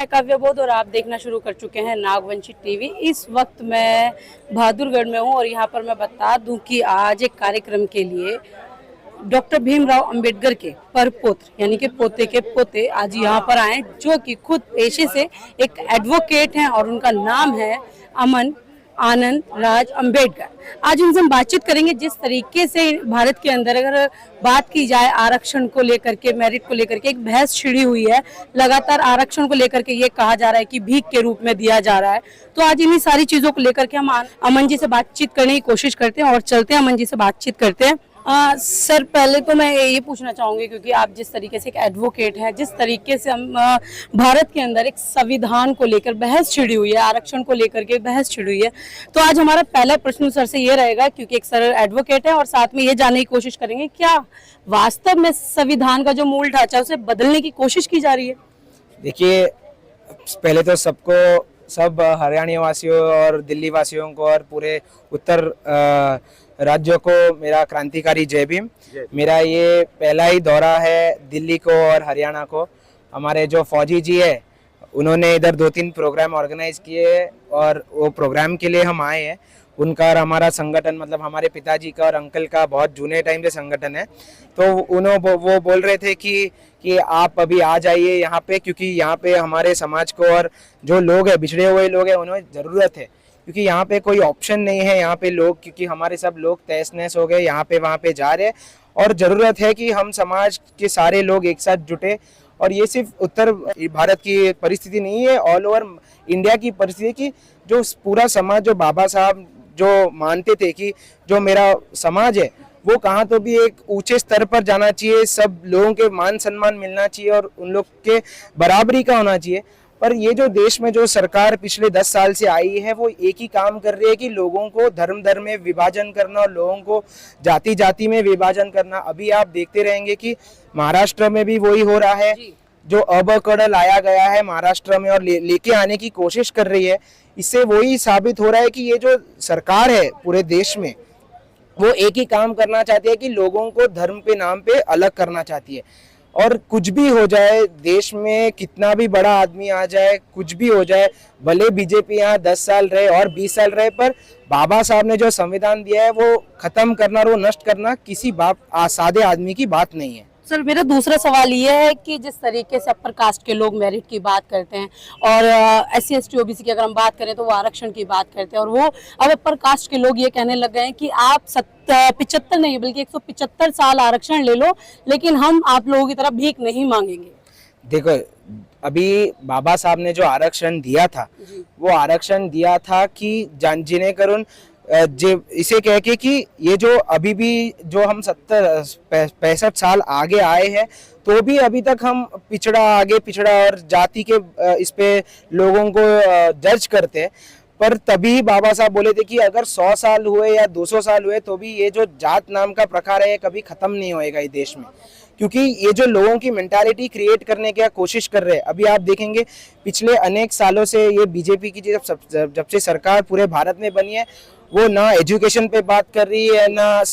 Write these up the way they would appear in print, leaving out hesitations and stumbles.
मैं काव्या बोध और आप देखना शुरू कर चुके हैं नागवंशी टीवी। इस वक्त मैं बहादुरगढ़ में हूं और यहां पर मैं बता दूं कि आज एक कार्यक्रम के लिए डॉक्टर भीमराव अंबेडकर के परपौत्र यानी कि पोते के पोते आज यहाँ पर आए, जो कि खुद पेशे से एक एडवोकेट हैं और उनका नाम है अमन आनंद राज अंबेडकर। आज उनसे हम बातचीत करेंगे जिस तरीके से भारत के अंदर अगर बात की जाए आरक्षण को लेकर के, मेरिट को लेकर के एक बहस छिड़ी हुई है। लगातार आरक्षण को लेकर के ये कहा जा रहा है कि भीख के रूप में दिया जा रहा है। तो आज इन्हीं सारी चीजों को लेकर के हम अमन जी से बातचीत करने की कोशिश करते हैं और चलते हैं अमन जी से बातचीत करते हैं। सर, पहले तो मैं ये पूछना चाहूंगी, क्योंकि आप जिस तरीके से एक एडवोकेट हैं, जिस तरीके से हम भारत के अंदर एक संविधान को लेकर बहस छिड़ी हुई है, आरक्षण को लेकर के बहस छिड़ी हुई है, तो आज हमारा पहला प्रश्न सर से ये रहेगा, क्योंकि एक सर एडवोकेट है और साथ में ये जानने की कोशिश करेंगे क्या वास्तव में संविधान का जो मूल ढांचा है उसे बदलने की कोशिश की जा रही है। देखिए, पहले तो सब हरियाणा वासियों और दिल्ली वासियों को और पूरे उत्तर राज्यों को मेरा क्रांतिकारी जय भीम। मेरा ये पहला ही दौरा है दिल्ली को और हरियाणा को। हमारे जो फौजी जी है उन्होंने इधर 2-3 प्रोग्राम ऑर्गेनाइज किए और वो प्रोग्राम के लिए हम आए हैं। उनका और हमारा संगठन, मतलब हमारे पिताजी का और अंकल का बहुत जूने टाइम से संगठन है। तो वो बोल रहे थे कि आप अभी आ जाइए यहाँ पे, क्योंकि यहाँ पे हमारे समाज को और जो लोग हैं, बिछड़े हुए लोग हैं, उन्हें ज़रूरत है। क्योंकि यहाँ पे कोई ऑप्शन नहीं है यहाँ पे लोग, क्योंकि हमारे सब लोग तहस नहस हो गए, यहाँ पे वहाँ पे जा रहे हैं। और ज़रूरत है कि हम समाज के सारे लोग एक साथ जुटे। और ये सिर्फ उत्तर भारत की परिस्थिति नहीं है, ऑल ओवर इंडिया की परिस्थिति, कि जो पूरा समाज, जो बाबा साहब जो मानते थे कि जो मेरा समाज है वो कहाँ तो भी एक ऊंचे स्तर पर जाना चाहिए, सब लोगों के मान सम्मान मिलना चाहिए और उन लोग के बराबरी का होना चाहिए। पर ये जो देश में जो सरकार पिछले 10 साल से आई है वो एक ही काम कर रही है कि लोगों को धर्म में विभाजन करना और लोगों को जाति में विभाजन करना। अभी आप देखते रहेंगे कि महाराष्ट्र में भी वही हो रहा है। जो अबकड़ लाया गया है महाराष्ट्र में और लेके आने की कोशिश कर रही है, इससे वही साबित हो रहा है कि ये जो सरकार है पूरे देश में वो एक ही काम करना चाहती है कि लोगों को धर्म पे नाम पे अलग करना चाहती है। और कुछ भी हो जाए, देश में कितना भी बड़ा आदमी आ जाए, कुछ भी हो जाए, भले बीजेपी यहाँ 10 साल रहे और 20 साल रहे, पर बाबा साहब ने जो संविधान दिया है वो खत्म करना और वो नष्ट करना किसी सादे आदमी की बात नहीं है। सर, मेरा दूसरा सवाल ये है कि जिस तरीके से अपर कास्ट के लोग मेरिट की बात करते हैं और SC ST OBC की अगर हम बात करें तो वो आरक्षण की बात करते हैं, और वो अब अपर कास्ट के लोग ये कहने लग गए हैं कि आप 75 नहीं बल्कि 175 साल आरक्षण ले लो, लेकिन हम आप लोगों की तरफ भीख नहीं मांगेंगे। देखो, अभी बाबा साहब ने जो आरक्षण दिया था वो आरक्षण दिया था कि जिन्हें करुण इसे कह के कि ये जो अभी भी जो हम 65 साल आगे आए हैं तो भी अभी तक हम आगे पिछड़ा और जाति के इस पे लोगों को जज करते हैं। पर तभी बाबा साहब बोले थे कि अगर 100 साल हुए या 200 साल हुए तो भी ये जो जात नाम का प्रकार है ये कभी खत्म नहीं होएगा इस देश में। क्योंकि ये जो लोगों की मेंटालिटी क्रिएट करने की कोशिश कर रहे हैं, अभी आप देखेंगे पिछले अनेक सालों से ये बीजेपी की जब से सरकार पूरे भारत में बनी है, वो ना एजुकेशन पे बात कर रही है, ना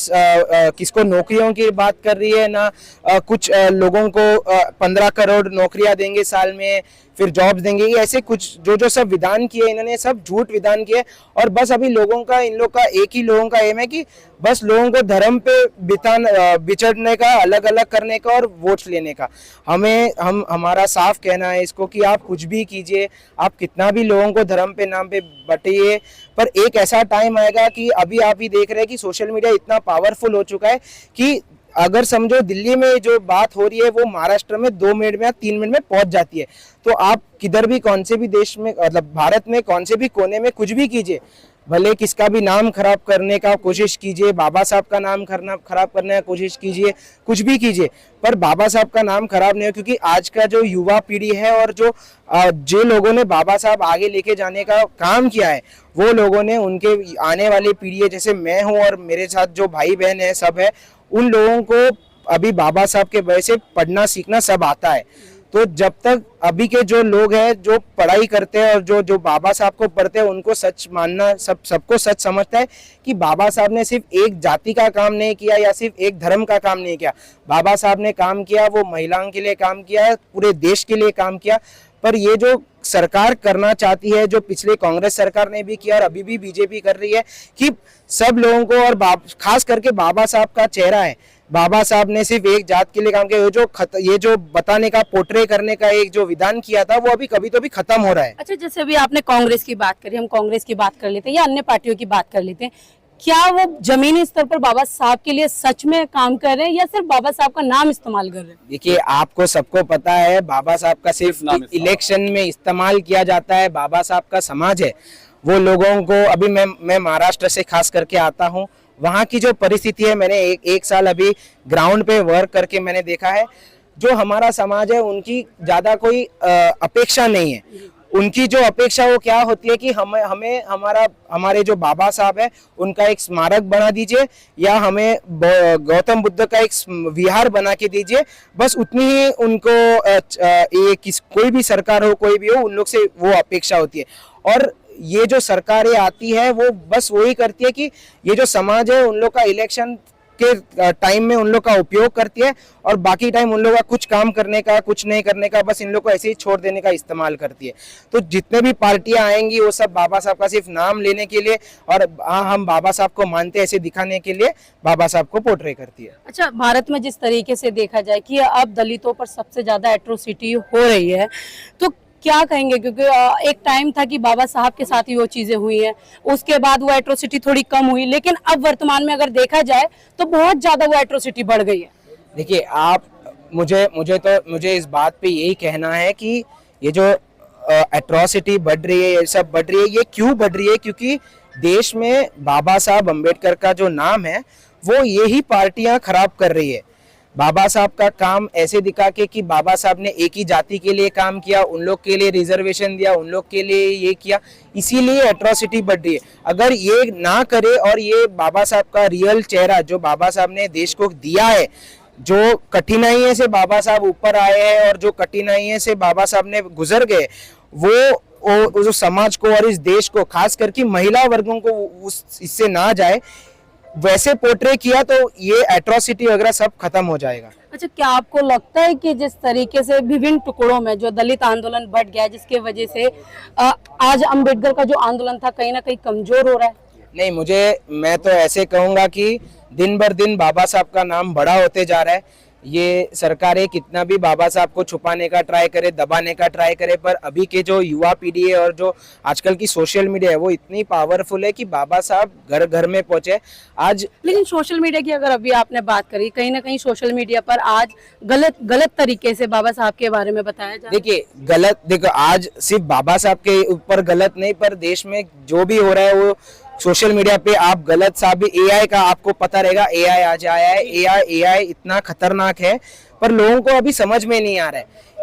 किसको नौकरियों की बात कर रही है, ना कुछ लोगों को 15 करोड़ नौकरियां देंगे साल में, फिर जॉब्स देंगे। ये ऐसे कुछ जो सब विधान किए इन्होंने, सब झूठ विधान किए। और बस अभी इन लोगों का एक ही लोगों का एम है कि बस लोगों को धर्म पे बिछड़ने का, अलग अलग करने का और वोट्स लेने का। हमारा साफ कहना है इसको कि आप कुछ भी कीजिए, आप कितना भी लोगों को धर्म पे नाम पे बटिए, पर एक ऐसा टाइम आएगा कि अभी आप ही देख रहे हैं कि सोशल मीडिया इतना पावरफुल हो चुका है कि अगर समझो दिल्ली में जो बात हो रही है वो महाराष्ट्र में 2 मिनट में या 3 मिनट में पहुंच जाती है। तो आप किधर भी, कौन से भी देश में, मतलब भारत में कौन से भी कोने में कुछ भी कीजिए, भले किसका भी नाम खराब करने का कोशिश कीजिए, बाबा साहब का नाम खराब करने का कोशिश कीजिए, कुछ भी कीजिए, पर बाबा साहब का नाम खराब नहीं हो। क्योंकि आज का जो युवा पीढ़ी है और जो लोगों ने बाबा साहब आगे लेके जाने का काम किया है, वो लोगों ने उनके आने वाली पीढ़ी है, जैसे मैं हूँ और मेरे साथ जो भाई बहन है सब है, उन लोगों को अभी बाबा साहब के वजह से पढ़ना सीखना सब आता है। तो जब तक अभी के जो लोग हैं जो पढ़ाई करते हैं और जो बाबा साहब को पढ़ते हैं उनको सच मानना, सबको सच समझता है कि बाबा साहब ने सिर्फ एक जाति का काम नहीं किया या सिर्फ एक धर्म का काम नहीं किया। बाबा साहब ने काम किया, वो महिलाओं के लिए काम किया है, पूरे देश के लिए काम किया। पर ये जो सरकार करना चाहती है, जो पिछले कांग्रेस सरकार ने भी किया और अभी भी बीजेपी कर रही है, कि सब लोगों को और खास करके बाबा साहब का चेहरा है, बाबा साहब ने सिर्फ एक जात के लिए काम किया, ये जो बताने का, पोर्ट्रे करने का एक जो विधान किया था, वो अभी कभी तो भी खत्म हो रहा है। अच्छा, जैसे अभी आपने कांग्रेस की बात करी, हम कांग्रेस की बात कर लेते हैं या अन्य पार्टियों की बात कर लेते हैं, क्या वो जमीनी स्तर पर बाबा साहब के लिए सच में काम कर रहे हैं या सिर्फ बाबा साहब का नाम इस्तेमाल कर रहे हैं? देखिए, आपको सबको पता है बाबा साहब का सिर्फ इलेक्शन में इस्तेमाल किया जाता है। बाबा साहब का समाज है, वो लोगों को, अभी मैं महाराष्ट्र से खास करके आता हूँ, वहाँ की जो परिस्थिति है, मैंने एक साल अभी ग्राउंड पे वर्क करके मैंने देखा है, जो हमारा समाज है उनकी ज्यादा कोई अपेक्षा नहीं है। उनकी जो अपेक्षा वो क्या होती है कि हमें हमारे जो बाबा साहब है उनका एक स्मारक बना दीजिए, या हमें गौतम बुद्ध का एक विहार बना के दीजिए, बस उतनी ही उनको कोई भी सरकार हो, कोई भी हो, उन लोग से वो अपेक्षा होती है। और ये जो सरकारें आती है वो बस वही करती है कि ये जो समाज है उन लोग का इलेक्शन के टाइम में उन लोग का उपयोग करती है, और बाकी टाइम उन लोग का कुछ काम करने का, कुछ नहीं करने का, बस इन लोग को ऐसे ही छोड़ देने का इस्तेमाल करती है। तो जितने भी पार्टियां आएंगी वो सब बाबा साहब का सिर्फ नाम लेने के लिए, और हम बाबा साहब को मानते हैं ऐसे दिखाने के लिए बाबा साहब को पोर्ट्रे करती है। अच्छा, भारत में जिस तरीके से देखा जाए कि अब दलितों पर सबसे ज्यादा एट्रोसिटी हो रही है, तो क्या कहेंगे? क्योंकि एक टाइम था कि बाबा साहब के साथ ही वो चीजें हुई हैं, उसके बाद वो एट्रोसिटी थोड़ी कम हुई, लेकिन अब वर्तमान में अगर देखा जाए तो बहुत ज्यादा वो एट्रोसिटी बढ़ गई है। देखिए, मुझे इस बात पे यही कहना है कि ये जो एट्रोसिटी बढ़ रही है, ये सब बढ़ रही है, ये क्यों बढ़ रही है? क्योंकि देश में बाबा साहब अम्बेडकर का जो नाम है वो यही पार्टियां खराब कर रही है। बाबा साहब का काम ऐसे दिखा के कि बाबा साहब ने एक ही जाति के लिए काम किया, उन लोग के लिए रिजर्वेशन दिया, उन लोग के लिए ये किया, इसीलिए एट्रोसिटी बढ़ रही है। अगर ये ना करे और ये बाबा साहब का रियल चेहरा जो बाबा साहब ने देश को दिया है, जो कठिनाइयों से बाबा साहब ऊपर आए हैं और जो कठिनाइयों से बाबा साहब ने गुजर गए, वो जो समाज को और इस देश को, खास करके महिला वर्गों को इससे ना जाए, वैसे पोर्ट्रे किया तो ये एट्रोसिटी वगैरह सब खत्म हो जाएगा। अच्छा, क्या आपको लगता है कि जिस तरीके से विभिन्न टुकड़ों में जो दलित आंदोलन बढ़ गया, जिसके वजह से आज अंबेडकर का जो आंदोलन था कहीं ना कहीं कमजोर हो रहा है? नहीं, मैं तो ऐसे कहूंगा कि दिन बर दिन बाबा साहब का नाम बड़ा होते जा रहा है। ये सरकारें कितना भी बाबा साहब को छुपाने का ट्राई करे, दबाने का ट्राई करे, पर अभी के जो युवा पीढ़ी है और जो आजकल की सोशल मीडिया है वो इतनी पावरफुल है कि बाबा साहब घर घर में पहुंचे आज। लेकिन सोशल मीडिया की अगर अभी आपने बात करी, कहीं ना कहीं सोशल मीडिया पर आज गलत तरीके से बाबा साहब के बारे में बताया जा रहा है। देखो, आज सिर्फ बाबा साहब के ऊपर गलत नहीं, पर देश में जो भी हो रहा है वो सोशल मीडिया पे आप गलत साबित, एआई का आपको पता रहेगा, एआई आज आया है, एआई इतना खतरनाक है, पर लोगों को अभी समझ में नहीं आ रहा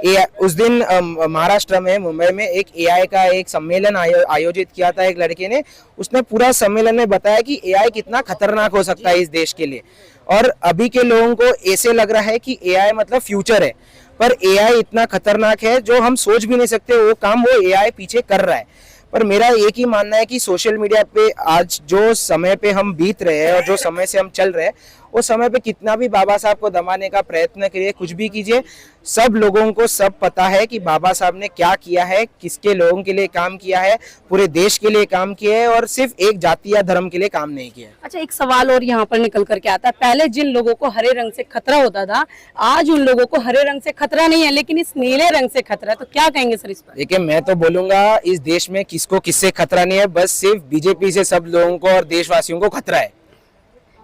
है। उस दिन महाराष्ट्र में, मुंबई में एक एआई का एक सम्मेलन आयोजित किया था एक लड़के ने, उसने पूरा सम्मेलन में बताया कि एआई कितना खतरनाक हो सकता है इस देश के लिए। और अभी के लोगों को ऐसे लग रहा है कि एआई मतलब फ्यूचर है, पर एआई इतना खतरनाक है जो हम सोच भी नहीं सकते वो काम वो एआई पीछे कर रहा है। पर मेरा एक ही मानना है कि सोशल मीडिया पे आज जो समय पे हम बीत रहे हैं और जो समय से हम चल रहे हैं, उस समय पे कितना भी बाबा साहब को दबाने का प्रयत्न करिए, कुछ भी कीजिए, सब लोगों को सब पता है कि बाबा साहब ने क्या किया है, किसके लोगों के लिए काम किया है, पूरे देश के लिए काम किया है और सिर्फ एक जाति या धर्म के लिए काम नहीं किया। अच्छा, एक सवाल और यहाँ पर निकल करके आता है, पहले जिन लोगों को हरे रंग से खतरा होता था, आज उन लोगों को हरे रंग से खतरा नहीं है, लेकिन इस नीले रंग से खतरा है, तो क्या कहेंगे सर इस पर? देखिए, मैं तो बोलूंगा इस देश में किसको किससे खतरा नहीं है, बस सिर्फ बीजेपी से सब लोगों को और देशवासियों को खतरा है।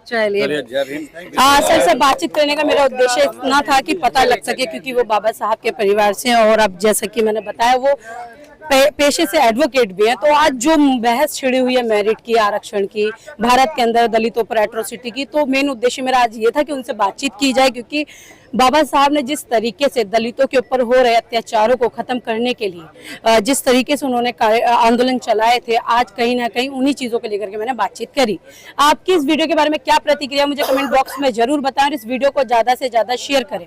चलिए, सर से बातचीत करने का मेरा उद्देश्य इतना था कि पता लग सके, क्योंकि वो बाबा साहब के परिवार से हैं और अब जैसा कि मैंने बताया वो पेशे से एडवोकेट भी हैं। तो आज जो बहस छिड़ी हुई है मेरिट की, आरक्षण की, भारत के अंदर दलितों पर एट्रोसिटी की, तो मेन उद्देश्य मेरा आज ये था कि उनसे बातचीत की जाए, क्योंकि बाबा साहब ने जिस तरीके से दलितों के ऊपर हो रहे अत्याचारों को खत्म करने के लिए जिस तरीके से उन्होंने आंदोलन चलाए थे, आज कहीं ना कहीं उन्हीं चीजों को लेकर के मैंने बातचीत करी। आपकी इस वीडियो के बारे में क्या प्रतिक्रिया, मुझे कमेंट बॉक्स में जरूर बताएं और इस वीडियो को ज्यादा से ज्यादा शेयर करें।